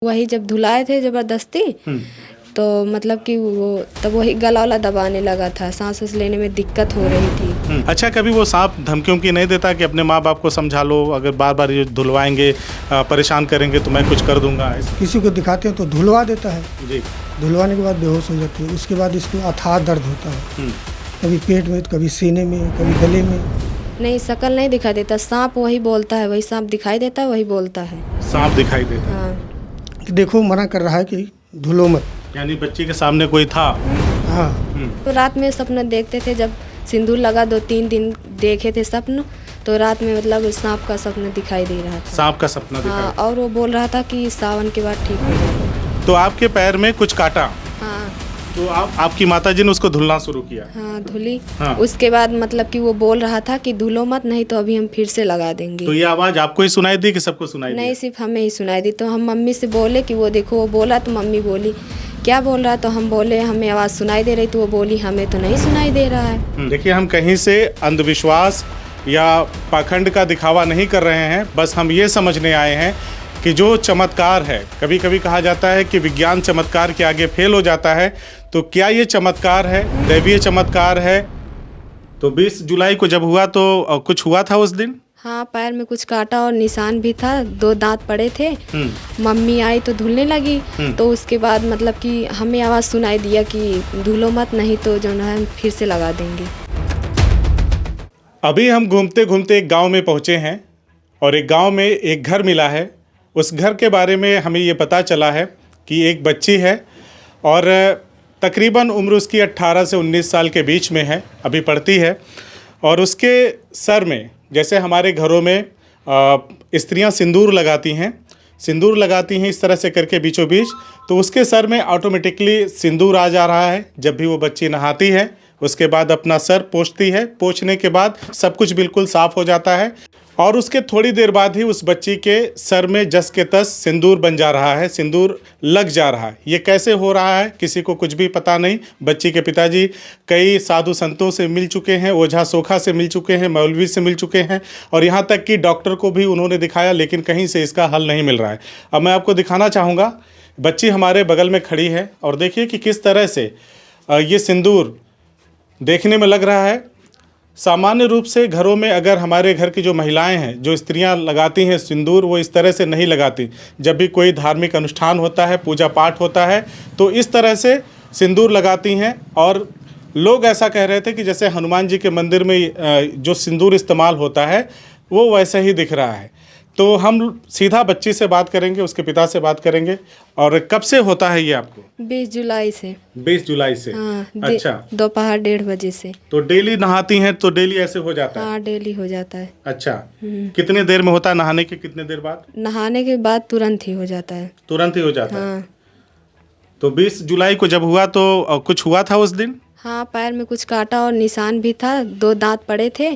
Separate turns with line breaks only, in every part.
वही जब धुलाए थे जबरदस्ती तो मतलब कि वो तब वही गला वाला दबाने लगा था, सांस उस लेने में दिक्कत हो रही थी।
अच्छा, कभी वो सांप धमकियों की नहीं देता कि अपने माँ बाप को समझा लो, अगर बार बार ये धुलवाएंगे परेशान करेंगे तो मैं कुछ कर दूंगा?
किसी को दिखाते हैं तो धुलवा देता है
जी।
धुलवाने के बाद बेहोश हो जाती है। उसके बाद इसको अथाह दर्द होता है, कभी पेट में, कभी सीने में, कभी गले में।
नहीं, शकल नहीं दिखाई देता, सांप वही बोलता है, वही सांप दिखाई देता है, वही बोलता है।
सांप दिखाई देता है?
हाँ।
कि देखो मना कर रहा है कि धुलो मत।
यानी बच्ची के सामने कोई था?
हाँ।
तो रात में सपना देखते थे, जब सिंदूर लगा 2-3 दिन देखे थे सपन, तो रात में मतलब सांप का सपना दिखाई दे रहा था।
सांप का सपना दिखाई?
हाँ, और वो बोल रहा था कि सावन के बाद ठीक हो जाएगा।
तो आपके पैर में कुछ काटा?
हाँ।
तो आपकी माताजी ने उसको धुलना शुरू किया?
हाँ, धुली।
हाँ।
उसके बाद मतलब कि वो बोल रहा था कि धुलो मत, नहीं तो अभी हम फिर से लगा देंगे।
तो ये आवाज आपको ही सुनाई दी कि सबको सुनाई दी?
नहीं, सिर्फ हमें ही सुनाई दी। तो हम मम्मी से बोले कि वो देखो, वो बोला, तो मम्मी बोली क्या बोल रहा है, तो हम बोले हमें आवाज़ सुनाई दे रही, तो वो बोली हमें तो नहीं सुनाई दे रहा है।
देखिए, हम कहीं से अंधविश्वास या पाखंड का दिखावा नहीं कर रहे हैं, बस हम ये समझने आए हैं कि जो चमत्कार है, कभी कभी कहा जाता है कि विज्ञान चमत्कार के आगे फेल हो जाता है, तो क्या ये चमत्कार है, दैवीय चमत्कार है? तो 20 जुलाई को जब हुआ तो कुछ हुआ था उस दिन?
हाँ, पैर में कुछ काटा और निशान भी था, 2 दांत पड़े थे। मम्मी आई तो धुलने लगी, तो उसके बाद मतलब कि हमें आवाज़ सुनाई दिया कि धुलो मत, नहीं तो जो है फिर से लगा देंगे।
अभी हम घूमते घूमते एक गांव में पहुंचे हैं और एक गांव में एक घर मिला है। उस घर के बारे में हमें ये पता चला है कि एक बच्ची है और तकरीबन उम्र उसकी 18 से 19 साल के बीच में है, अभी पढ़ती है। और उसके सर में, जैसे हमारे घरों में स्त्रियां सिंदूर लगाती हैं इस तरह से करके बीचों बीच, तो उसके सर में ऑटोमेटिकली सिंदूर आ जा रहा है। जब भी वो बच्ची नहाती है उसके बाद अपना सर पोंछती है, पोंछने के बाद सब कुछ बिल्कुल साफ़ हो जाता है और उसके थोड़ी देर बाद ही उस बच्ची के सर में जस के तस सिंदूर बन जा रहा है, सिंदूर लग जा रहा है। ये कैसे हो रहा है किसी को कुछ भी पता नहीं। बच्ची के पिताजी कई साधु संतों से मिल चुके हैं, ओझा सोखा से मिल चुके हैं, मौलवी से मिल चुके हैं और यहाँ तक कि डॉक्टर को भी उन्होंने दिखाया, लेकिन कहीं से इसका हल नहीं मिल रहा है। अब मैं आपको दिखाना चाहूँगा, बच्ची हमारे बगल में खड़ी है और देखिए कि किस तरह से ये सिंदूर देखने में लग रहा है। सामान्य रूप से घरों में अगर हमारे घर की जो महिलाएं हैं, जो स्त्रियां लगाती हैं सिंदूर, वो इस तरह से नहीं लगाती। जब भी कोई धार्मिक अनुष्ठान होता है, पूजा पाठ होता है, तो इस तरह से सिंदूर लगाती हैं। और लोग ऐसा कह रहे थे कि जैसे हनुमान जी के मंदिर में जो सिंदूर इस्तेमाल होता है वो वैसे ही दिख रहा है। तो हम सीधा बच्ची से बात करेंगे, उसके पिता से बात करेंगे। और कब से होता है ये आपको?
20 जुलाई से।
20 जुलाई से?
हाँ,
अच्छा,
दोपहर 1:30 बजे से।
तो डेली नहाती हैं तो डेली ऐसे हो जाता है?
हाँ, डेली हो जाता है।
अच्छा, कितने देर में होता है नहाने के कितने देर बाद?
नहाने के बाद तुरंत ही हो जाता है।
तुरंत ही हो जाता है?
हाँ।
तो 20 जुलाई को जब हुआ तो कुछ हुआ था उस दिन?
हाँ, पैर में कुछ काटा और निशान भी था, 2 दांत पड़े थे।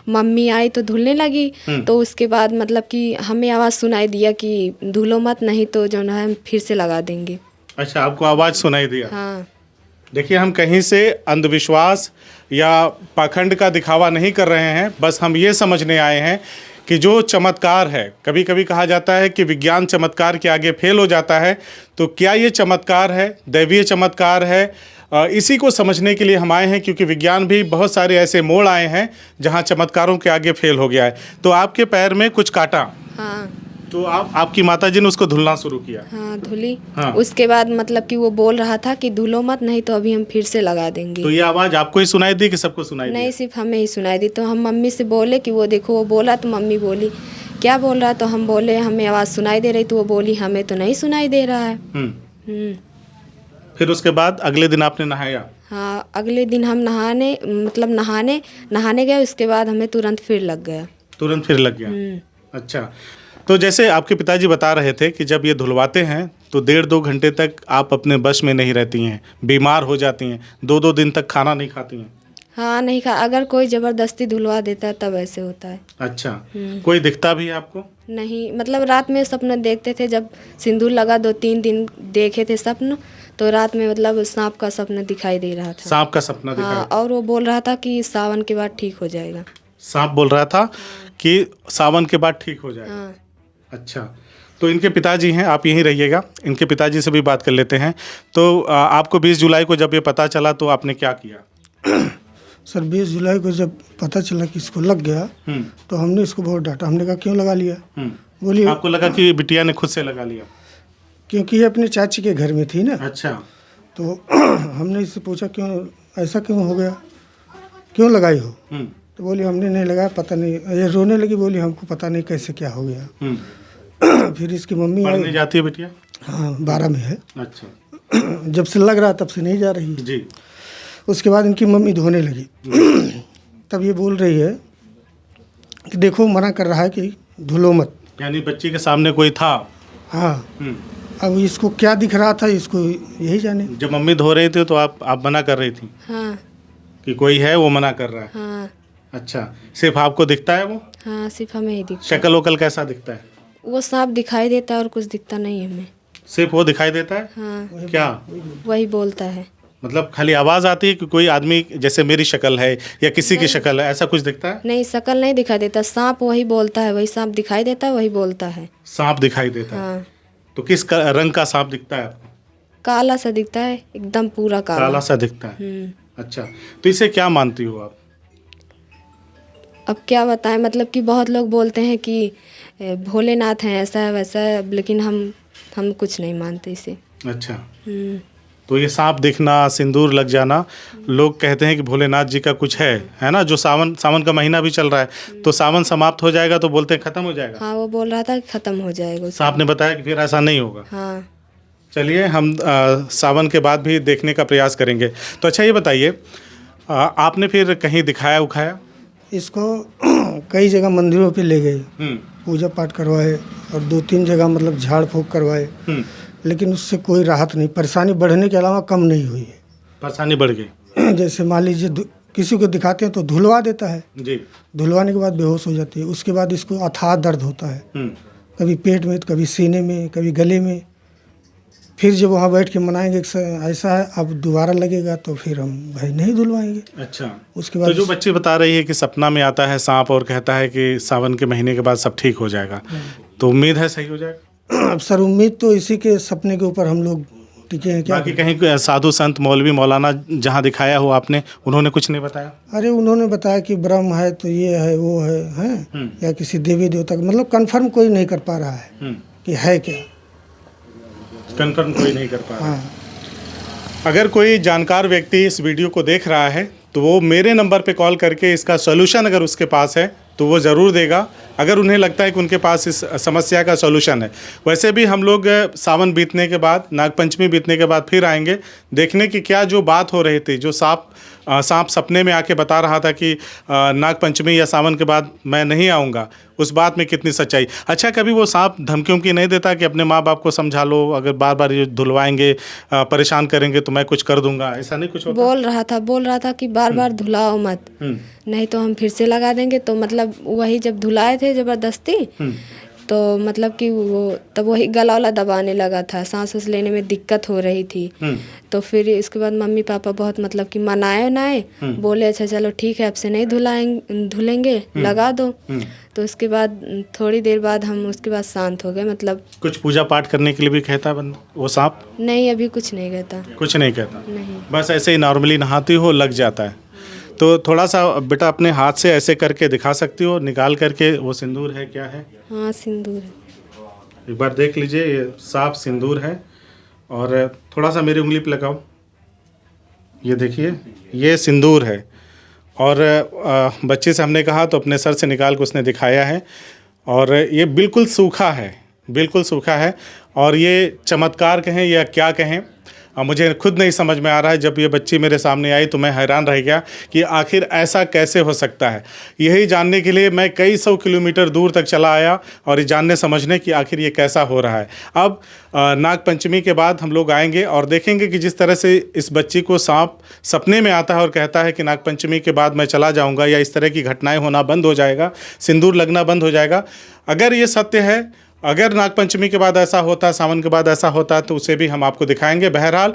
मम्मी आई तो धुलने लगी, तो उसके बाद मतलब कि हमें आवाज़ सुनाई दिया कि धुलो मत, नहीं तो जो है फिर से लगा देंगे।
अच्छा, आपको आवाज़ सुनाई दिया?
हाँ।
देखिए, हम कहीं से अंधविश्वास या पाखंड का दिखावा नहीं कर रहे हैं, बस हम ये समझने आए हैं कि जो चमत्कार है, कभी कभी कहा जाता है कि विज्ञान चमत्कार के आगे फेल हो जाता है, तो क्या ये चमत्कार है, दैवीय चमत्कार है? इसी को समझने के लिए हम आए हैं, क्योंकि विज्ञान भी बहुत सारे ऐसे मोड़ आए हैं जहां चमत्कारों के आगे फेल हो गया है। तो आपके पैर में कुछ काटा?
हाँ।
तो आपकी माताजी ने उसको धुलना शुरू किया?
हाँ, धुली।
हाँ।
उसके बाद मतलब कि वो बोल रहा था कि धुलो मत, नहीं तो अभी हम फिर से लगा देंगे।
तो ये आवाज़ आपको ही सुनाई दी कि सबको सुनाई दी?
नहीं, सिर्फ हमें ही सुनाई दी। तो हम मम्मी से बोले कि वो देखो, वो बोला, तो मम्मी बोली क्या बोल रहा है, तो हम बोले हमें आवाज़ सुनाई दे रही, तो वो बोली हमें तो नहीं सुनाई दे रहा है।
फिर उसके बाद अगले दिन आपने नहाया?
हाँ, अगले दिन हम नहाने गए, उसके बाद हमें तुरंत फिर लग गया।
तुरंत फिर लग गया? अच्छा, तो जैसे आपके पिताजी बता रहे थे कि जब ये धुलवाते हैं तो 1.5-2 घंटे तक आप अपने बश में नहीं रहती हैं, बीमार हो जाती हैं, 2-2 दिन तक खाना नहीं खाती हैं?
हाँ, नहीं खा, अगर कोई ज़बरदस्ती धुलवा देता है तब ऐसे होता है।
अच्छा, कोई दिखता भी है आपको?
नहीं, मतलब रात में सपना देखते थे, जब सिंदूर लगा 2-3 दिन देखे थे सपन, तो रात में मतलब सांप का सपना दिखाई दे रहा था।
सांप का सपना दिखाई?
हाँ, और वो बोल रहा था कि सावन के बाद ठीक हो जाएगा।
सांप बोल रहा था कि सावन के बाद ठीक हो जाएगा?
हाँ।
अच्छा, तो इनके पिताजी हैं, आप यहीं रहिएगा, इनके पिताजी से भी बात कर लेते हैं। तो आपको 20 जुलाई को जब ये पता चला तो आपने क्या किया?
सर 20 जुलाई को जब पता चला कि इसको लग गया तो हमने इसको बहुत डांटा। हमने कहा क्यों लगा लिया? बोलिए
आपको लगा कि बिटिया ने खुद से लगा लिया?
क्योंकि ये अपने चाची के घर में थी ना।
अच्छा।
तो हमने इससे पूछा क्यों ऐसा क्यों हो गया, क्यों लगाई हो? तो बोली हमने नहीं लगाया, पता नहीं। ये रोने लगी, बोली हमको पता नहीं कैसे क्या हो गया। फिर इसकी मम्मी
पढ़ने जाती है बिटिया?
हाँ 12 में है।
अच्छा।
जब से लग रहा तब से नहीं जा रही
जी।
उसके बाद इनकी मम्मी धोने लगी। तब ये बोल रही है कि देखो मना कर रहा है कि धुलो मत।
यानी बच्ची के सामने कोई था?
हाँ। अब इसको क्या दिख रहा था इसको यही जाने।
जब मम्मी धो रही थी तो आप मना कर रही थी?
हाँ
कि कोई है वो मना कर रहा है?
हाँ
अच्छा, सिर्फ आपको दिखता है वो?
हाँ, सिर्फ हमें ही दिखता।
शक्ल वकल कैसा दिखता है?
वो सांप दिखाई देता है और कुछ दिखता नहीं हमें।
सिर्फ वो दिखाई देता है?
हाँ
क्या
वही बोलता है।
मतलब खाली आवाज़ आती है कि कोई आदमी जैसे मेरी शक्ल है या किसी की शक्ल है, ऐसा कुछ दिखता है?
नहीं, शक्ल नहीं दिखाई देता, सांप वही बोलता है, वही सांप दिखाई देता है, वही बोलता है।
सांप दिखाई देता है?
हाँ।
तो किस रंग का सांप दिखता है आपको?
काला सा दिखता है, एकदम पूरा काला।
काला सा दिखता है। अच्छा, तो इसे क्या मानती हो आप?
अब क्या बताएं, मतलब कि बहुत लोग बोलते हैं कि भोलेनाथ हैं, ऐसा है वैसा है, लेकिन हम कुछ नहीं मानते इसे।
अच्छा। तो ये सांप दिखना, सिंदूर लग जाना, लोग कहते हैं कि भोलेनाथ जी का कुछ है ना? जो सावन का महीना भी चल रहा है, तो सावन समाप्त हो जाएगा तो बोलते हैं खत्म हो जाएगा।
हाँ, वो बोल रहा था कि खत्म हो जाएगा।
सांप ने बताया कि फिर ऐसा नहीं होगा।
हाँ।
चलिए हम सावन के बाद भी देखने का प्रयास करेंगे। तो अच्छा ये बताइए, आपने फिर कहीं दिखाया उखाया?
इसको कई जगह मंदिरों पे ले गए, पूजा पाठ करवाए और 2-3 जगह मतलब झाड़ फूँक करवाए, लेकिन उससे कोई राहत नहीं। परेशानी बढ़ने के अलावा कम नहीं हुई है।
परेशानी बढ़ गई?
जैसे मान लीजिए किसी को दिखाते हैं तो धुलवा देता है
जी।
धुलवाने के बाद बेहोश हो जाती है। उसके बाद इसको अथाह दर्द होता है, कभी पेट में, कभी सीने में, कभी गले में। फिर जब वहाँ बैठ के मनाएंगे ऐसा है अब दोबारा लगेगा तो फिर हम भाई नहीं धुलवाएंगे।
अच्छा।
उसके बाद
तो जो बच्ची बता रही है कि सपना में आता है सांप और कहता है कि सावन के महीने के बाद सब ठीक हो जाएगा, तो उम्मीद है सही हो जाएगा?
अब सर उम्मीद तो इसी के सपने के ऊपर हम लोग टिके हैं। क्या
बाकी कहीं साधु संत मौलवी मौलाना जहाँ दिखाया हो आपने, उन्होंने कुछ नहीं बताया?
अरे उन्होंने बताया कि ब्रह्म है तो ये है वो है, हैं या किसी देवी देवता का, मतलब कंफर्म कोई नहीं कर पा रहा है कि है क्या।
कंफर्म कोई नहीं कर पा रहा।
हाँ।
अगर कोई जानकार व्यक्ति इस वीडियो को देख रहा है तो वो मेरे नंबर पे कॉल करके इसका सॉल्यूशन अगर उसके पास है तो वो ज़रूर देगा, अगर उन्हें लगता है कि उनके पास इस समस्या का सॉल्यूशन है। वैसे भी हम लोग सावन बीतने के बाद, नागपंचमी बीतने के बाद फिर आएंगे देखने की क्या जो बात हो रही थी, जो सांप सपने में आके बता रहा था कि नागपंचमी या सावन के बाद मैं नहीं आऊँगा, उस बात में कितनी सच्चाई। अच्छा, कभी वो सांप धमकियों की नहीं देता कि अपने माँ बाप को समझा लो, अगर बार बार ये धुलवाएंगे परेशान करेंगे तो मैं कुछ कर दूंगा, ऐसा नहीं कुछ होता?
बोल रहा था कि बार बार धुलाओ मत, नहीं तो हम फिर से लगा देंगे। तो मतलब वही जब धुलाए थे ज़बरदस्ती, तो मतलब कि वो तब वही गला वाला दबाने लगा था, सांस वास लेने में दिक्कत हो रही थी। तो फिर इसके बाद मम्मी पापा बहुत मतलब कि मनाए बोले अच्छा चलो ठीक है अब से नहीं धुलेंगे, लगा दो। तो उसके बाद थोड़ी देर बाद हम उसके बाद शांत हो गए। मतलब
कुछ पूजा पाठ करने के लिए भी कहता बंदा वो सांप?
नहीं, अभी कुछ नहीं कहता।
कुछ नहीं कहता?
नहीं,
बस ऐसे ही नॉर्मली नहाती हो लग जाता है। तो थोड़ा सा बेटा अपने हाथ से ऐसे करके दिखा सकती हो, निकाल करके वो सिंदूर है क्या है?
हाँ सिंदूर है।
एक बार देख लीजिए, ये साफ सिंदूर है। और थोड़ा सा मेरी उंगली पे लगाओ, ये देखिए ये सिंदूर है। और बच्चे से हमने कहा तो अपने सर से निकाल के उसने दिखाया है, और ये बिल्कुल सूखा है, बिल्कुल सूखा है। और ये चमत्कार कहें या क्या कहें, मुझे खुद नहीं समझ में आ रहा है। जब ये बच्ची मेरे सामने आई तो मैं हैरान रह गया कि आखिर ऐसा कैसे हो सकता है। यही जानने के लिए मैं कई 100 किलोमीटर दूर तक चला आया और ये जानने समझने कि आखिर ये कैसा हो रहा है। अब नागपंचमी के बाद हम लोग आएंगे और देखेंगे कि जिस तरह से इस बच्ची को सांप सपने में आता है और कहता है कि नागपंचमी के बाद मैं चला जाऊँगा, या इस तरह की घटनाएँ होना बंद हो जाएगा, सिंदूर लगना बंद हो जाएगा। अगर ये सत्य है, अगर नागपंचमी के बाद ऐसा होता, सावन के बाद ऐसा होता, तो उसे भी हम आपको दिखाएंगे। बहरहाल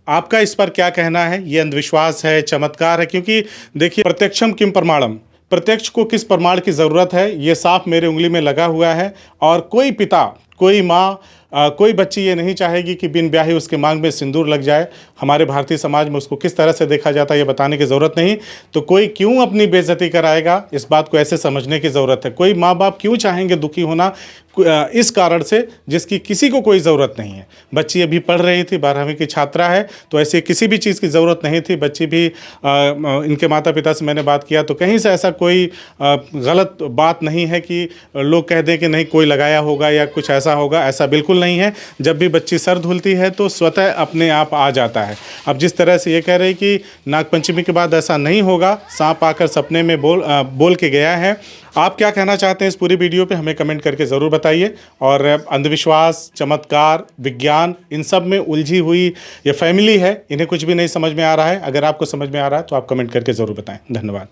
आपका इस पर क्या कहना है? ये अंधविश्वास है, चमत्कार है? क्योंकि देखिए प्रत्यक्षम किम प्रमाणम, प्रत्यक्ष को किस प्रमाण की ज़रूरत है, ये साफ मेरे उंगली में लगा हुआ है। और कोई पिता, कोई माँ, कोई बच्ची ये नहीं चाहेगी कि बिन ब्याही उसके मांग में सिंदूर लग जाए। हमारे भारतीय समाज में उसको किस तरह से देखा जाता है ये बताने की ज़रूरत नहीं। तो कोई क्यों अपनी बेइज्जती कराएगा, इस बात को ऐसे समझने की ज़रूरत है। कोई माँ बाप क्यों चाहेंगे दुखी होना इस कारण से जिसकी किसी को कोई ज़रूरत नहीं है। बच्ची अभी पढ़ रही थी, 12वीं की छात्रा है, तो ऐसे किसी भी चीज़ की ज़रूरत नहीं थी। बच्ची भी इनके माता पिता से मैंने बात किया तो कहीं से ऐसा कोई गलत बात नहीं है कि लोग कह दें कि नहीं कोई लगाया होगा या कुछ ऐसा होगा, ऐसा बिल्कुल नहीं है। जब भी बच्ची सर धुलती है तो स्वतः अपने आप आ जाता है। अब जिस तरह से ये कह रहे कि नागपंचमी के बाद ऐसा नहीं होगा, सांप आकर सपने में बोल के गया है। आप क्या कहना चाहते हैं इस पूरी वीडियो पे हमें कमेंट करके ज़रूर बताइए। और अंधविश्वास, चमत्कार, विज्ञान, इन सब में उलझी हुई ये फैमिली है, इन्हें कुछ भी नहीं समझ में आ रहा है। अगर आपको समझ में आ रहा है तो आप कमेंट करके ज़रूर बताएं। धन्यवाद।